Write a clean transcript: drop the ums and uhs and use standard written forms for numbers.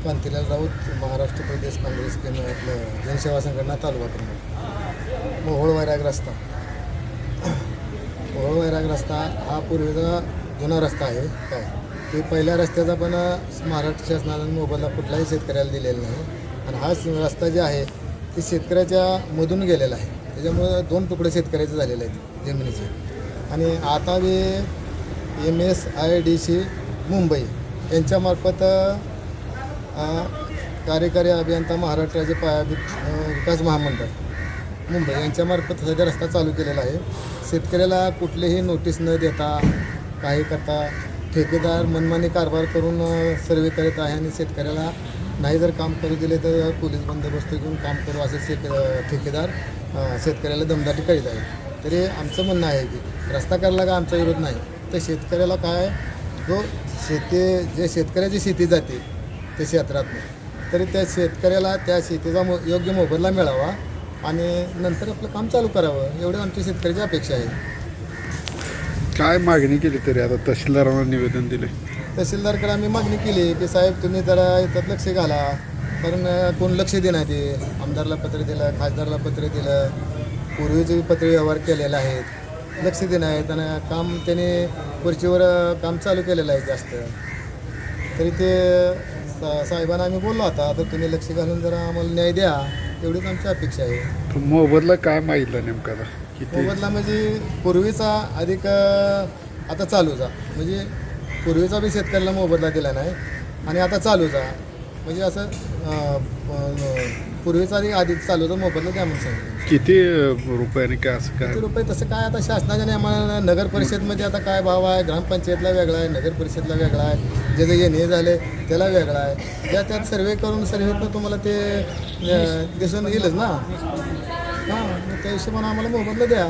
कांतीलाल राऊत, महाराष्ट्र प्रदेश काँग्रेस आपलं जनसेवा संघटना तालुका प्रमुख. मोहोळ वैराग रस्ता. मोहोळ वैराग रस्ता हा पूर्वीचा जुना रस्ता आहे काय. ते पहिल्या रस्त्याचा पण महाराष्ट्र शासनाने मोबदला कुठलाही शेतकऱ्याला दिलेला नाही. आणि हा रस्ता जे आहे ते शेतकऱ्याच्या मधून गेलेला आहे. त्याच्यामुळं 2 तुकडे शेतकऱ्याचे झालेले आहेत जमिनीचे. आणि आता बी MSIDC मुंबई यांच्यामार्फत कार्यकारी अभियंता महाराष्ट्राचे पायाभूत विकास महामंडळ मुंबई यांच्यामार्फत सध्या रस्ता चालू केलेला आहे. शेतकऱ्याला कुठलीही नोटीस न देता काही करता ठेकेदार मनमानी कारभार करून सर्वे करत आहे. आणि शेतकऱ्याला नाही जर काम करू दिले तर पोलीस बंदोबस्त घेऊन काम करू असे ठेकेदार शेतकऱ्याला दमदाटी करीत आहे. तरी आमचं म्हणणं आहे की रस्ता करायला का आमचा विरोध नाही, तर शेतकऱ्याला काय जो जे शेतकऱ्याची शेती जाते त्या क्षेत्रातून तरी त्या शेतकऱ्याला त्या शेतीचा योग्य मोबदला मिळावा आणि नंतर आपलं काम चालू करावं, एवढं आमच्या शेतकऱ्याची अपेक्षा आहे. काय मागणी केली तरी आता तहसीलदारांना निवेदन दिले? तहसीलदारकडे आम्ही मागणी केली की साहेब तुम्ही जरा याच्यात लक्ष घाला, कारण कोण लक्ष देणार ते. आमदारला पत्र दिलं, खासदारला पत्र दिलं, पूर्वीचे पत्र व्यवहार केलेले आहेत, लक्ष देणं आहेत. आणि काम त्याने खुर्चीवर काम चालू केलेलं आहे जास्त. तरी ते साहेबांना आम्ही बोललो आता तर तुम्ही लक्ष घालून जरा आम्हाला न्याय द्या, एवढीच आमची अपेक्षा आहे. मोबदला काय मागितलं नेमका आता? किती मोबदला म्हणजे पूर्वीचा अधिक आता चालूचा, म्हणजे पूर्वीचा बी शेतकऱ्याला मोबदला दिला नाही आणि आता चालूचा म्हणजे असं पूर्वीचा आधीच चालूचा मोबदला द्या म्हणून सांगितलं. किती रुपयाने काय असं काय? किती रुपये तसं काय आता शासनाच्या नियमाने नगर परिषदमध्ये आता काय भाव आहे, ग्रामपंचायतला वेगळा आहे, नगर परिषदला वेगळा आहे, जे येणे झाले त्याला वेगळा आहे. त्यात सर्वे करून तुम्हाला ते दिसून येईलच ना. हां, त्या हिशोबाने आम्हाला मोबदला द्या.